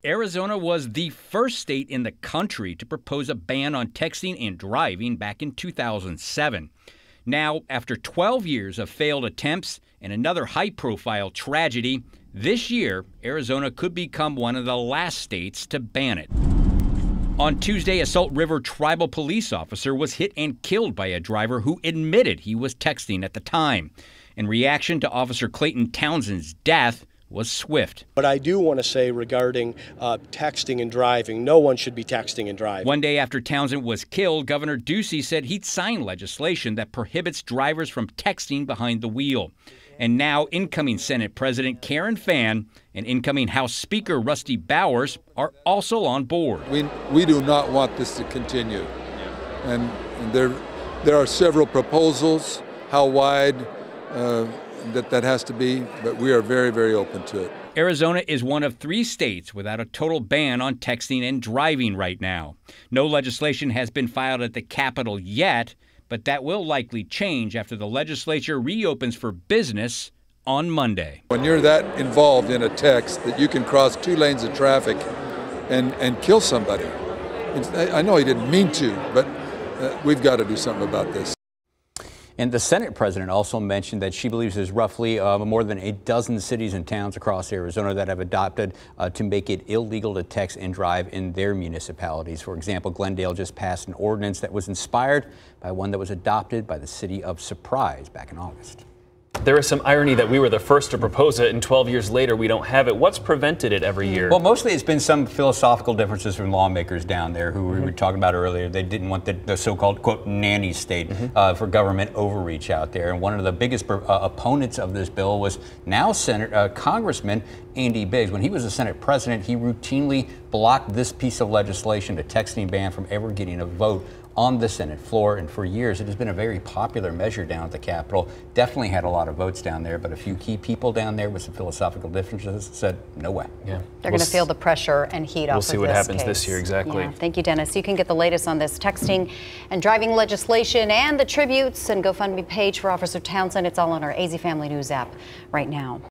Arizona was the first state in the country to propose a ban on texting and driving back in 2007. Now, after 12 years of failed attempts and another high-profile tragedy, this year, Arizona could become one of the last states to ban it. On Tuesday, a Salt River tribal police officer was hit and killed by a driver who admitted he was texting at the time. In reaction to Officer Clayton Townsend's death was swift. But I do want to say regarding texting and driving, no one should be texting and driving. One day after Townsend was killed, Governor Ducey said he'd sign legislation that prohibits drivers from texting behind the wheel. And now incoming Senate President Karen Fann and incoming House Speaker Rusty Bowers are also on board. We do not want this to continue. And there are several proposals, how wide that has to be, but we are very, very open to it. Arizona is one of 3 states without a total ban on texting and driving right now. No legislation has been filed at the Capitol yet, but that will likely change after the legislature reopens for business on Monday. When you're that involved in a text that you can cross 2 lanes of traffic and kill somebody, I know he didn't mean to, but we've got to do something about this. And the Senate president also mentioned that she believes there's roughly more than a dozen cities and towns across Arizona that have adopted to make it illegal to text and drive in their municipalities. For example, Glendale just passed an ordinance that was inspired by one that was adopted by the city of Surprise back in August. There is some irony that we were the first to propose it, and 12 years later we don't have it. What's prevented it every year? Well, mostly it's been some philosophical differences from lawmakers down there who we were talking about earlier. They didn't want the so-called, quote, nanny state for government overreach out there. And one of the biggest opponents of this bill was now Congressman Andy Biggs. When he was the Senate president, he routinely blocked this piece of legislation, a texting ban, from ever getting a vote on the Senate floor, and for years it has been a very popular measure down at the Capitol. Definitely had a lot of votes down there, but a few key people down there with some philosophical differences said no way. Yeah, they're going to feel the pressure and heat off of this case. We'll see what happens this year, exactly. Yeah. Thank you, Dennis. You can get the latest on this texting and driving legislation and the tributes and GoFundMe page for Officer Townsend. It's all on our AZ Family News app right now.